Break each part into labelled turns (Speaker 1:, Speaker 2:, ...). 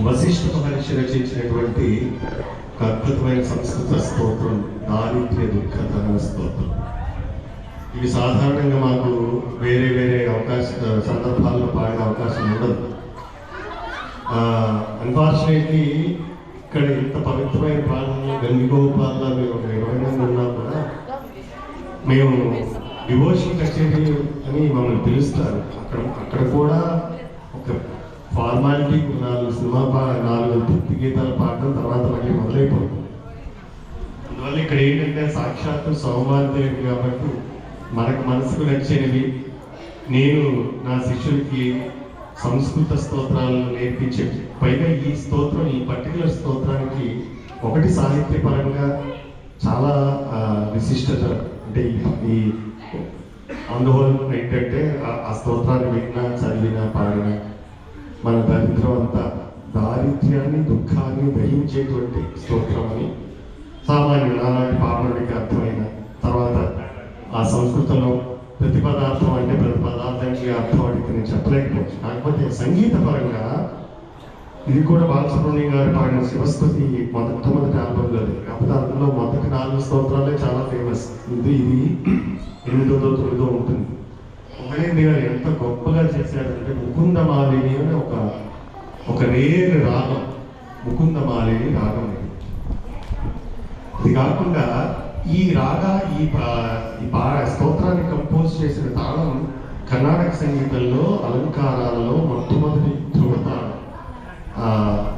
Speaker 1: వశిష్ఠ మహర్షి రచించినటువంటి ఒక అద్భుతమైన సంస్కృత స్తోత్రం దారిద్ర్య దుఃఖదహన స్తోత్రం. ఇవి సాధారణంగా మాకు వేరే వేరే సందర్భాల్లో పాడే అవకాశం ఉండదు. అన్ఫార్చునేట్లీ ఇక్కడ ఇంత పవిత్రమైన పాలనలో గంగిగోపాల్లో మేము 20 మంది ఉన్నా కూడా మేము డివోషన్ కచేరీ అని మమ్మల్ని పిలుస్తారు. అక్కడ కూడా ఒక ఫార్మాలిటీ 4 సినిమా 4 భక్తి గీతాలు పాడడం తర్వాత మళ్ళీ మొదలైపోతుంది. అందువల్ల ఇక్కడ ఏంటంటే సాక్షాత్తు సౌమార్దేవి కాబట్టి మనకు మనసుకు నచ్చినవి నేను నా శిష్యులకి సంస్కృత స్తోత్రాలను నేర్పించే, పైగా ఈ స్తోత్రం, ఈ పర్టికులర్ స్తోత్రానికి ఒకటి సాహిత్యపరంగా చాలా విశిష్టత. అంటే ఈ అనుభవం ఏంటంటే ఆ స్తోత్రాన్ని విన్నా, చదివినా, పాడినా మన దరిద్రం అంతా, దారిద్ర్యాన్ని దుఃఖాన్ని దహించేటువంటి స్తోత్రం అని సామాన్యుడు నాలాంటి పాపనుడికి అర్థమైన తర్వాత ఆ సంస్కృతంలో ప్రతి పదార్థం అంటే ప్రతి పదార్థానికి అర్థం అడిగితే నేను చెప్పలేకపోవచ్చు. కాకపోతే సంగీత పరంగా ఇది కూడా బాలసుబ్రహ్మణ్యం గారు పాడిన శివస్తుతి మొట్టమొదటి ఆల్బంలో. కాకపోతే అందులో మొదటి 4 స్తోత్రాలే చాలా ఫేమస్. ఇది 8వ 9వ ఉంటుంది. ఒకరేంటి గారు ఎంత గొప్పగా చేశారంటే ముకుందమాలిని అని ఒక రేరు రాగం, ముకుందమాలిని రాగం. ఇది కాకుండా ఈ స్తోత్రాన్ని కంపోజ్ చేసిన తాళం కర్ణాటక సంగీతంలో అలంకారాలలో మొట్టమొదటి ధృవతాళం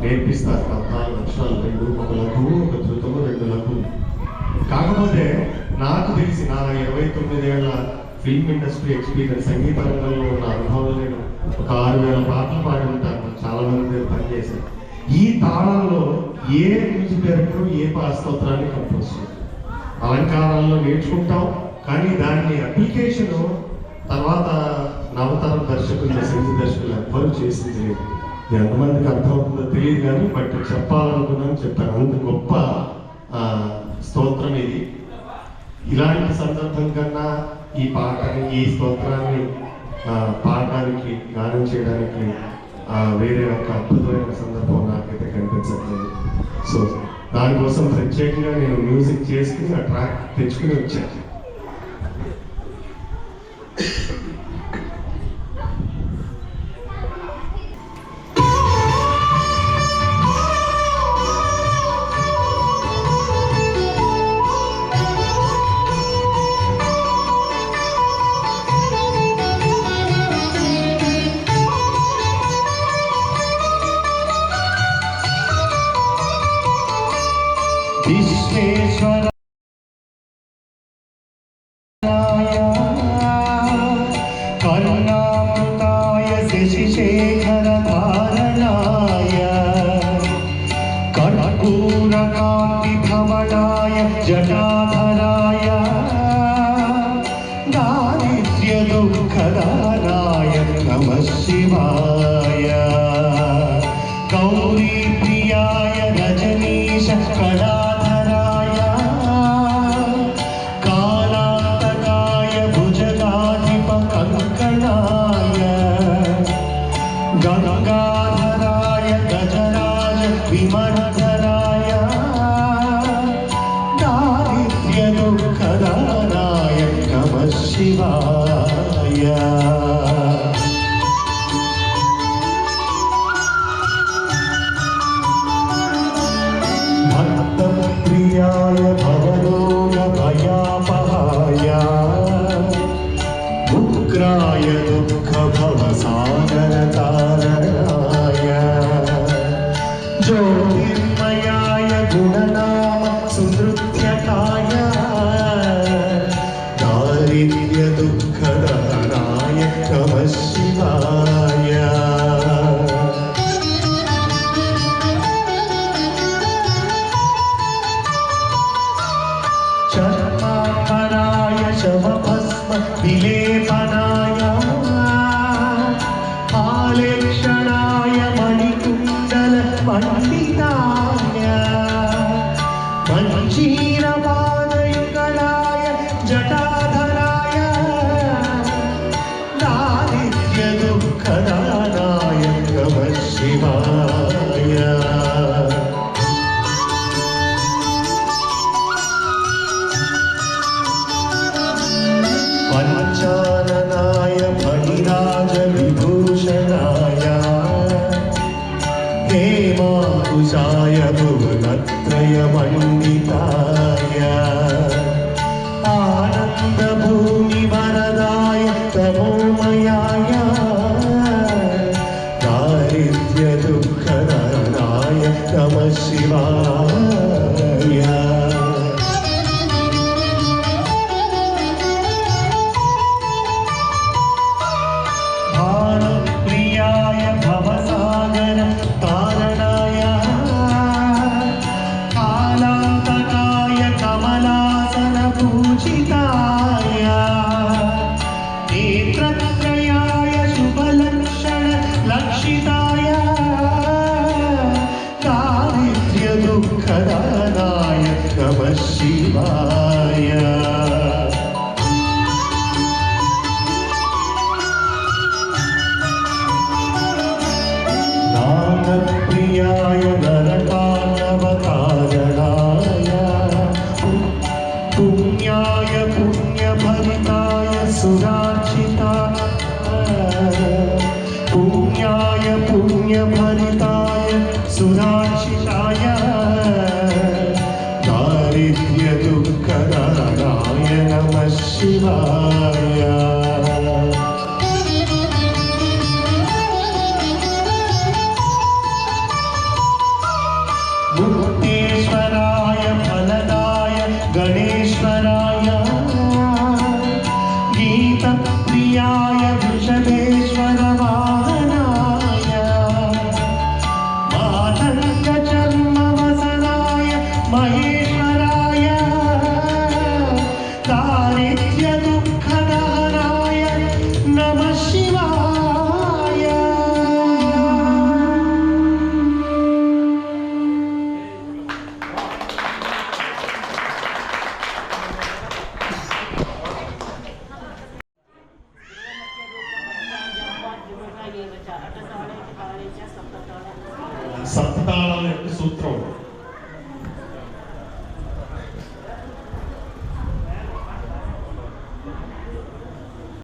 Speaker 1: నేర్పిస్తారు. 14 అక్షరాలు, 2 ఒక లఘువు, ఒక ధృతము, 2 లఘువు. కాకపోతే నాకు తెలిసి నా 29 ఏళ్ల ఫిల్మ్ ఇండస్ట్రీ ఎక్స్పీరియన్స్, సంగీత రంగంలో ఉన్న అనుభవం, నేను ఒక 6000 పాటలు పాడి ఉంటాను, చాలా మంది దగ్గర పనిచేశాను. ఈ తాళంలో ఏ మ్యూజిక్ డైరెక్టర్ ఏ స్తోత్రాన్ని కంపోజ్ చేశారు. అలంకారాల్లో నేర్చుకుంటాం, కానీ దాన్ని అప్లికేషన్ తర్వాత నవతరం దర్శకులు, సంగీత దర్శకులు ఎవ్వరు చేసింది లేదు. ఎంతమందికి అర్థమవుతుందో తెలియదు కానీ బట్ చెప్పాలనుకున్నాను, చెప్పాను. అంత గొప్ప స్తోత్రం ఇది. ఇలాంటి సందర్భం కన్నా ఈ స్తోత్రాన్ని పాడడానికి, గానం చేయడానికి వేరే ఒక అద్భుతమైన సందర్భం నాకైతే కనిపించట్లేదు. సో దానికోసం ప్రత్యేకంగా నేను మ్యూజిక్ చేసుకుని ఆ ట్రాక్ తెచ్చుకుని వచ్చాను.
Speaker 2: విశ్వేశ్వర కరుణామృతాయ శశిశేఖర ధారణాయ కర్పూరకాంతి భవనాయ జటాధరాయ దారిద్ర్య దుఃఖదానాయ నమః శివాయ గౌరీ ప్రియాయ రజనీశ కళా గంగాధరాయ గజరాజ విమర్ధరాయ దారిద్ర్య దుఃఖదానాయ నమః శివాయ భక్తప్రియాయ భవరోగ భయాపహాయ ఉగ్రాయ దుఃఖ భవసాగర తారణాయ జ్యోతిర్మయాయ గుణనామ సునృత్యకాయ దారిద్ర్య దుఃఖదహనాయ నమః శివాయ చర్మాంబరాయ శవభస్మ విలేపనాయ ఆలేక్షణాయ మణికుండల పండితాయ మంజీరపాదయుగళాయ జటాధరాయ దారిద్ర్య దుఃఖదానాయ నమః శివాయ శివాయ నామప్రియాయ నరకానవతారణాయ పుణ్యాయ పుణ్యభరితాయ సురార్చితాయ పుణ్యాయ పుణ్యభరితాయ సురార్చితాయ దారిద్ర్య దుఃఖదానాయ నమః శివాయ मुक्तेश्वराय फलदाय गणेश्वराय गीतप्रियाय वृषभेश्वर वाहनाय मातङ्गचर्मवसनाय महेश्वराय दारिद्र्य दुःखदहनाय नमः शिवाय
Speaker 1: సప్తాళాల యొక్క సూత్రం